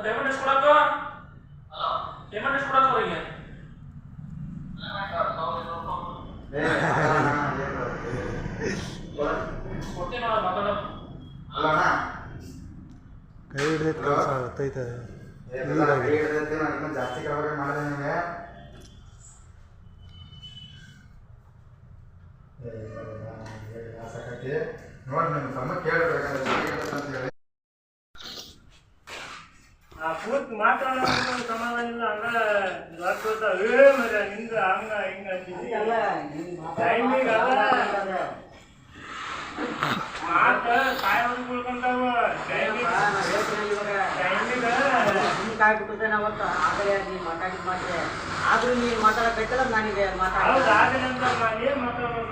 Payment ಎಷ್ಟು ಕೊಡೋದು? Payment ಎಷ್ಟು ಕೊಡೋದು ಅವರಿಗೆ? ಕೊಡ್ತೀನಿ ಮಾತಾಡೋ ಕೈ ಹಿಡಿದೈತೆ ಕೆಲಸ ಗೊತ್ತೈತೆ ಜಾಸ್ತಿ ಕವರ್ ಮಾಡಿದೆ ನಿಮಗೆ ಸಾಕೈತಿ ನೋಡಿ ನಿಮ್ಮ ತಮ್ಮ ಕೇಳಬೇಕಂತ ಪೂರ್ತಿ ಮಾತಾಡೋದು ಸಮಾಧಾನ ಇಲ್ಲ ಹಂಗ ಮರ ನಿಂದ ಹಂಗ ಹಿಂಗ ಟೈಮಿಗೆ ಮಾತ ಕಾಯೋದು ಉಳ್ಕೊಂತಾವ ಕಾಯ್ಬಿಟ್ಟಿದ್ದೆ ನಾವತ್ತು ಆಗಲೇ ನೀನು ಮಾತಾಡಿದ್ ಮಾತೆ ಆದ್ರೂ ನೀನು ಮಾತಾಡಬೇಕಲ್ಲ ನನಗೆ ಏನು ಮಾತಾಡ್ಬೇಕು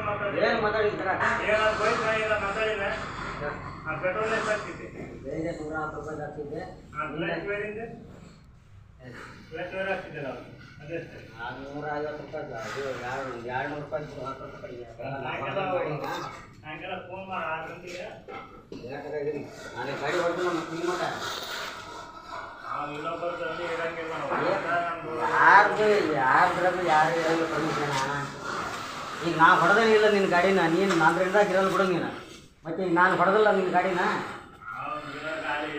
ಮಾತಾಡಿ ಏನು ಮಾತಾಡಿದ್ರ ಏನಾದ್ರು ಬೈಕ್ ಇಲ್ಲ ಮಾತಾಡಿಲ್ಲ ಪೆಟ್ರೋಲ್ ಎಷ್ಟು ಹಾಕ್ತಿದ್ದೆ ಬೇರೆ 110 ರೂಪಾಯಿ ಹಾಕ್ತಿದ್ದೆ ಫ್ಲೈಟ್ ಬೇರಿಂದ ಫ್ಲೈಟ್ ಬೇರೆ ಹಾಕ್ತಿದ್ದೆ ನಾವು ಅದೆಷ್ಟು 150 ರೂಪಾಯಿ ಅದು 200 ರೂಪಾಯಿ 10 ರೂಪಾಯಿ ಸಾಯಂಕಾಲ ಫೋನ್ ಮಾಡಿ 6 ಗಂಟೆಗೆ ನಾಳೆ ಗಾಡಿ ಹೊಡ್ತೀನಿ ಮತ್ತೆ ನಿಮ್ಮ ಮಠ ಇನ್ನೊಬ್ಬರಲ್ಲಿ ಇರಂಗಿಲ್ಲ ಯಾರ್ದ್ರಾಗ ಯಾರು ಇರಂಗಿಲ್ಲ ಪರ್ಮಿಷನ್ ಈಗ ನಾ ಹೊಡೆದೇನಿಲ್ಲ ನಿನ್ನ ಗಾಡಿನ ನೀನು ನಾಲ್ಕರಿಂದ ಇರಲ್ಲ ಬಿಡು ನೀನು ಮತ್ತೆ ಈಗ ನಾನು ಹೊಡೆದಿಲ್ಲ ನಿನ್ನ ಗಾಡಿನ ಗಾಡಿ